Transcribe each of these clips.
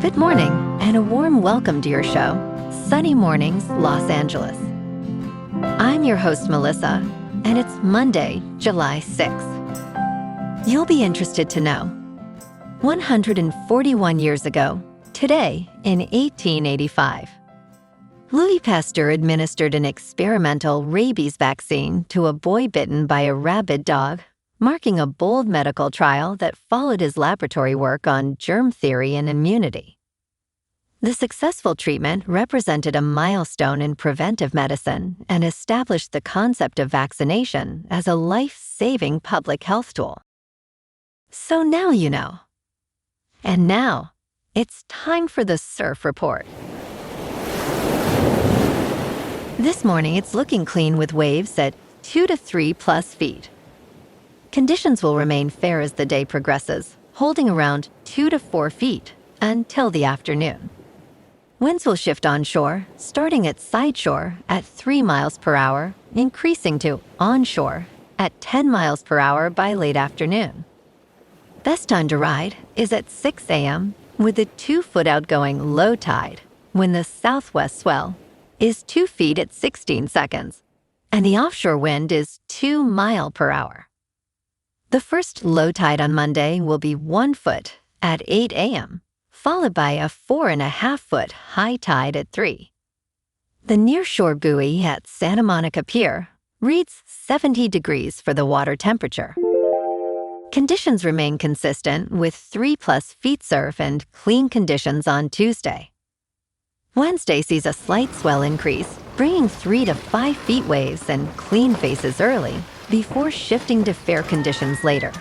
Good morning, and a warm welcome to your show, Sunny Mornings, Los Angeles. I'm your host, Melissa, and it's Monday, July 6th. You'll be interested to know, 141 years ago, today in 1885, Louis Pasteur administered an experimental rabies vaccine to a boy bitten by a rabid dog, marking a bold medical trial that followed his laboratory work on germ theory and immunity. The successful treatment represented a milestone in preventive medicine and established the concept of vaccination as a life-saving public health tool. So now you know. And now, it's time for the Surf Report. This morning, it's looking clean with waves at 2 to 3 plus feet. Conditions will remain fair as the day progresses, holding around 2 to 4 feet until the afternoon. Winds will shift onshore, starting at sideshore at 3 miles per hour, increasing to onshore at 10 miles per hour by late afternoon. Best time to ride is at 6 a.m. with a 2-foot outgoing low tide, when the southwest swell is 2 feet at 16 seconds, and the offshore wind is 2 miles per hour. The first low tide on Monday will be 1 foot at 8 a.m., followed by a 4.5-foot high tide at 3. The nearshore buoy at Santa Monica Pier reads 70 degrees for the water temperature. Conditions remain consistent with 3+ feet surf and clean conditions on Tuesday. Wednesday sees a slight swell increase, bringing 3 to 5 feet waves and clean faces early, before shifting to fair conditions later.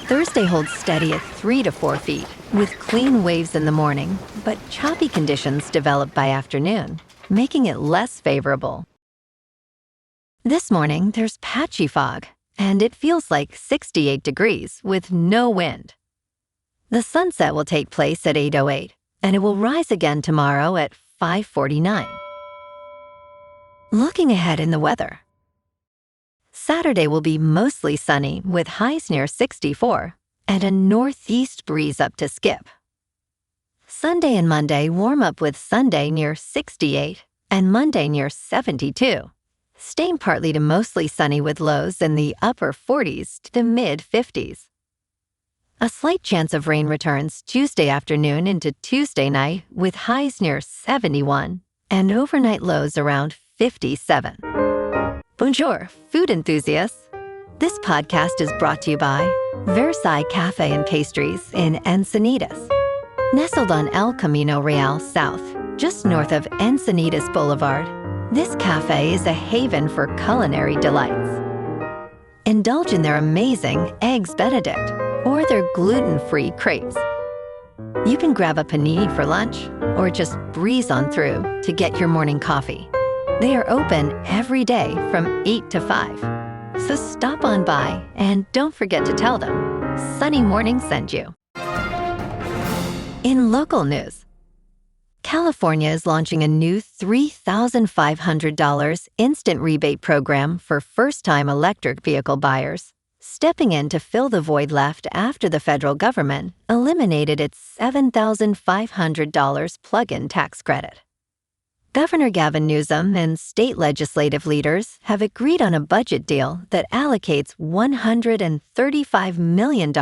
Thursday holds steady at 3 to 4 feet, with clean waves in the morning, but choppy conditions develop by afternoon, making it less favorable. This morning, there's patchy fog, and it feels like 68 degrees with no wind. The sunset will take place at 8:08, and it will rise again tomorrow at 5:49. Looking ahead in the weather, Saturday will be mostly sunny with highs near 64 and a northeast breeze up to Skip. Sunday and Monday warm up with Sunday near 68 and Monday near 72, staying partly to mostly sunny with lows in the upper 40s to the mid-50s. A slight chance of rain returns Tuesday afternoon into Tuesday night with highs near 71 and overnight lows around 57. Bonjour, food enthusiasts. This podcast is brought to you by Versailles Cafe and Pastries in Encinitas. Nestled on El Camino Real South, just north of Encinitas Boulevard, this cafe is a haven for culinary delights. Indulge in their amazing Eggs Benedict or their gluten-free crepes. You can grab a panini for lunch or just breeze on through to get your morning coffee. They are open every day from 8 to 5. So stop on by and don't forget to tell them Sunny Morning sent you. In local news, California is launching a new $3,500 instant rebate program for first-time electric vehicle buyers, stepping in to fill the void left after the federal government eliminated its $7,500 plug-in tax credit. Governor Gavin Newsom and state legislative leaders have agreed on a budget deal that allocates $135 million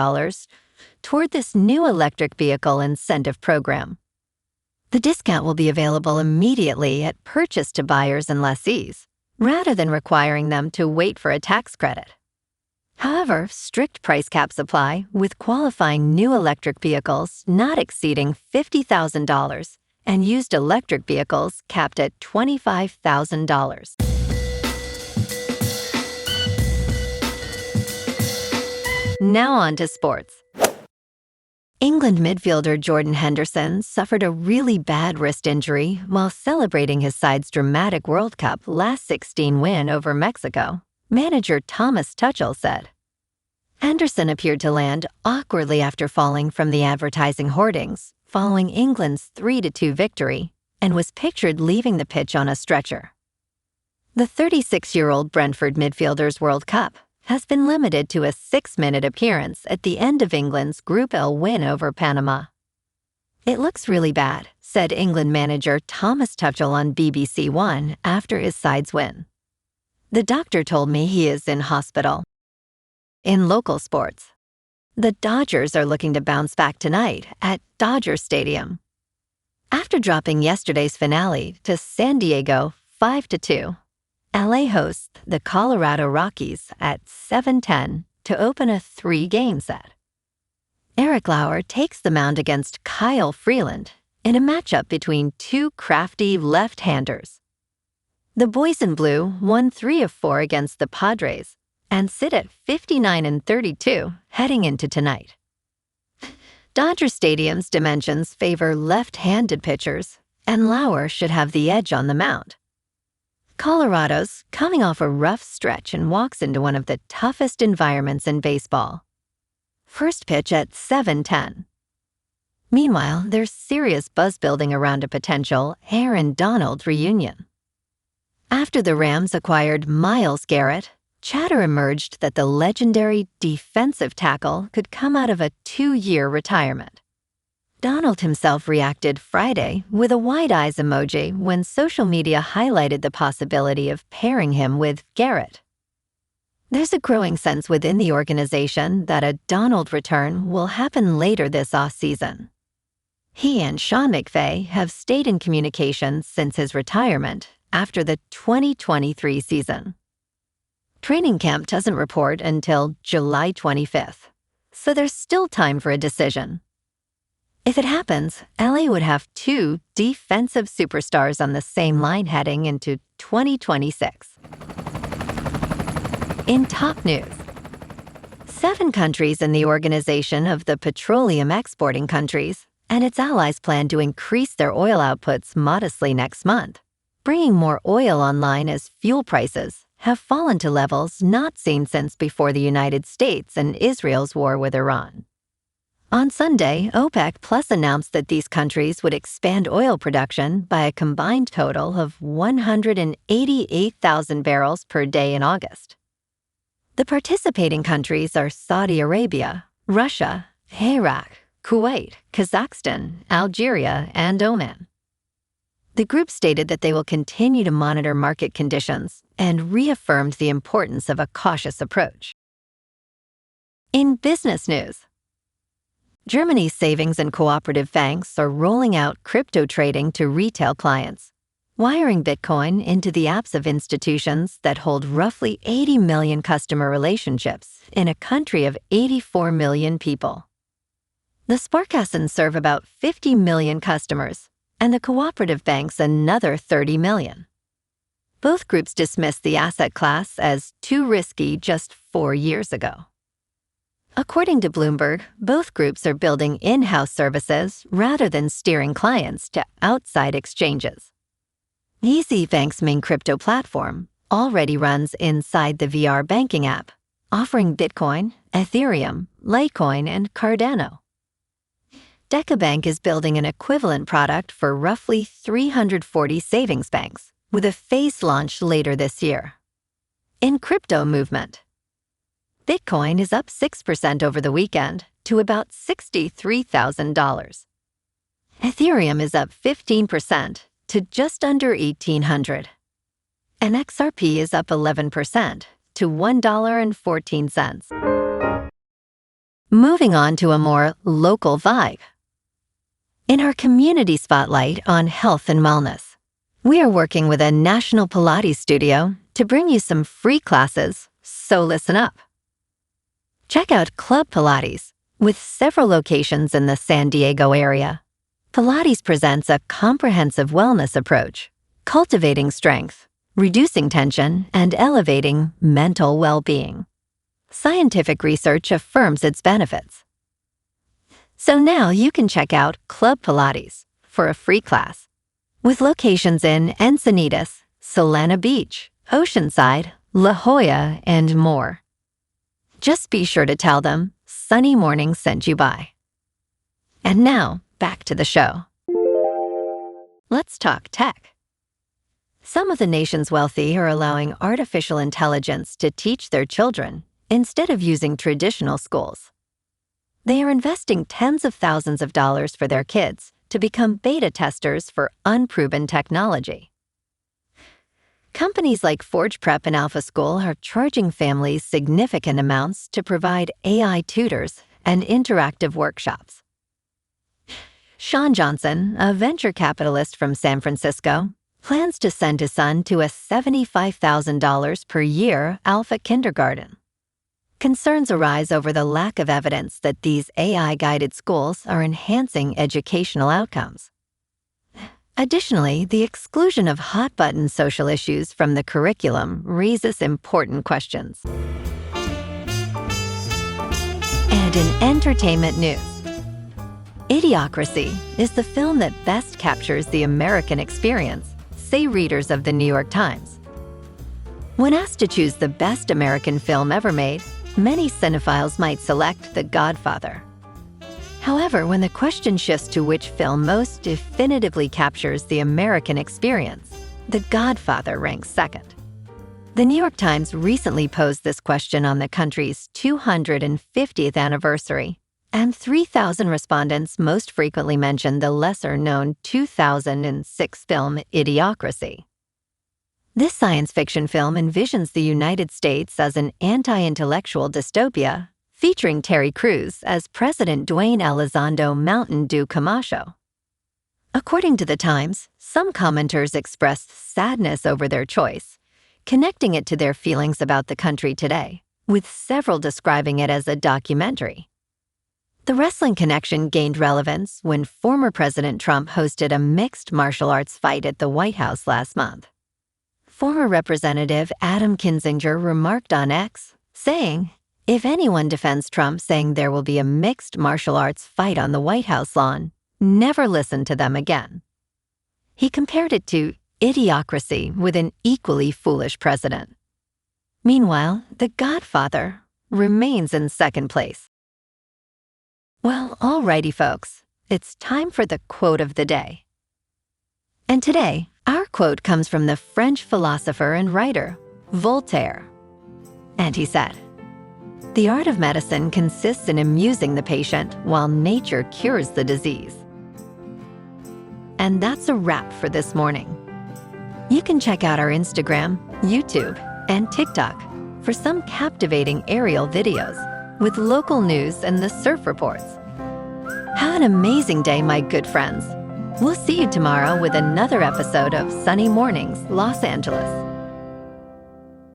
toward this new electric vehicle incentive program. The discount will be available immediately at purchase to buyers and lessees, rather than requiring them to wait for a tax credit. However, strict price caps apply with qualifying new electric vehicles not exceeding $50,000 and used electric vehicles capped at $25,000. Now on to sports. England midfielder Jordan Henderson suffered a really bad wrist injury while celebrating his side's dramatic World Cup last 16 win over Mexico, manager Thomas Tuchel said. Henderson appeared to land awkwardly after falling from the advertising hoardings following England's 3-2 victory and was pictured leaving the pitch on a stretcher. The 36-year-old Brentford midfielder's World Cup has been limited to a 6-minute appearance at the end of England's Group L win over Panama. "It looks really bad," said England manager Thomas Tuchel on BBC One after his side's win. "The doctor told me he is in hospital." In local sports, the Dodgers are looking to bounce back tonight at Dodger Stadium. After dropping yesterday's finale to San Diego 5-2, LA hosts the Colorado Rockies at 7:10 to open a 3-game set. Eric Lauer takes the mound against Kyle Freeland in a matchup between two crafty left-handers. The Boys in Blue won 3 of 4 against the Padres and sit at 59-32 heading into tonight. Dodger Stadium's dimensions favor left-handed pitchers, and Lauer should have the edge on the mound. Colorado's coming off a rough stretch and walks into one of the toughest environments in baseball. First pitch at 7:10. Meanwhile, there's serious buzz building around a potential Aaron Donald reunion. After the Rams acquired Myles Garrett, chatter emerged that the legendary defensive tackle could come out of a 2-year retirement. Donald himself reacted Friday with a wide eyes emoji when social media highlighted the possibility of pairing him with Garrett. There's a growing sense within the organization that a Donald return will happen later this offseason. He and Sean McVay have stayed in communication since his retirement after the 2023 season. Training camp doesn't report until July 25th, so there's still time for a decision. If it happens, LA would have 2 defensive superstars on the same line heading into 2026. In top news, 7 countries in the Organization of the Petroleum Exporting Countries and its allies plan to increase their oil outputs modestly next month, bringing more oil online as fuel prices have fallen to levels not seen since before the United States and Israel's war with Iran. On Sunday, OPEC Plus announced that these countries would expand oil production by a combined total of 188,000 barrels per day in August. The participating countries are Saudi Arabia, Russia, Iraq, Kuwait, Kazakhstan, Algeria, and Oman. The group stated that they will continue to monitor market conditions and reaffirmed the importance of a cautious approach. In business news, Germany's savings and cooperative banks are rolling out crypto trading to retail clients, wiring Bitcoin into the apps of institutions that hold roughly 80 million customer relationships in a country of 84 million people. The Sparkassen serve about 50 million customers, and the cooperative banks another 30 million. Both groups dismissed the asset class as too risky just 4 years ago. According to Bloomberg, both groups are building in-house services rather than steering clients to outside exchanges. Easy Bank's main crypto platform already runs inside the VR banking app, offering Bitcoin, Ethereum, Litecoin, and Cardano. DecaBank is building an equivalent product for roughly 340 savings banks, with a phased launch later this year. In crypto movement, Bitcoin is up 6% over the weekend to about $63,000. Ethereum is up 15% to just under $1,800. And XRP is up 11% to $1.14. Moving on to a more local vibe. In our community spotlight on health and wellness, we are working with a national Pilates studio to bring you some free classes, so listen up. Check out Club Pilates, with several locations in the San Diego area. Pilates presents a comprehensive wellness approach, cultivating strength, reducing tension, and elevating mental well-being. Scientific research affirms its benefits. So now you can check out Club Pilates for a free class, with locations in Encinitas, Solana Beach, Oceanside, La Jolla, and more. Just be sure to tell them Sunny Morning sent you by. And now, back to the show. Let's talk tech. Some of the nation's wealthy are allowing artificial intelligence to teach their children instead of using traditional schools. They are investing tens of thousands of dollars for their kids to become beta testers for unproven technology. Companies like Forge Prep and Alpha School are charging families significant amounts to provide AI tutors and interactive workshops. Sean Johnson, a venture capitalist from San Francisco, plans to send his son to a $75,000 per year Alpha kindergarten. Concerns arise over the lack of evidence that these AI-guided schools are enhancing educational outcomes. Additionally, the exclusion of hot-button social issues from the curriculum raises important questions. And in entertainment news, Idiocracy is the film that best captures the American experience, say readers of the New York Times. When asked to choose the best American film ever made, many cinephiles might select The Godfather. However, when the question shifts to which film most definitively captures the American experience, The Godfather ranks second. The New York Times recently posed this question on the country's 250th anniversary, and 3,000 respondents most frequently mentioned the lesser-known 2006 film Idiocracy. This science fiction film envisions the United States as an anti-intellectual dystopia, featuring Terry Crews as President Dwayne Elizondo Mountain Dew Camacho. According to the Times, some commenters expressed sadness over their choice, connecting it to their feelings about the country today, with several describing it as a documentary. The wrestling connection gained relevance when former President Trump hosted a mixed martial arts fight at the White House last month. Former Representative Adam Kinzinger remarked on X, saying, "If anyone defends Trump saying there will be a mixed martial arts fight on the White House lawn, never listen to them again." He compared it to idiocracy with an equally foolish president. Meanwhile, The Godfather remains in second place. Well, alrighty, folks, it's time for the quote of the day. And today, our quote comes from the French philosopher and writer, Voltaire. And he said, "The art of medicine consists in amusing the patient while nature cures the disease." And that's a wrap for this morning. You can check out our Instagram, YouTube, and TikTok for some captivating aerial videos with local news and the surf reports. Have an amazing day, my good friends. We'll see you tomorrow with another episode of Sunny Mornings, Los Angeles.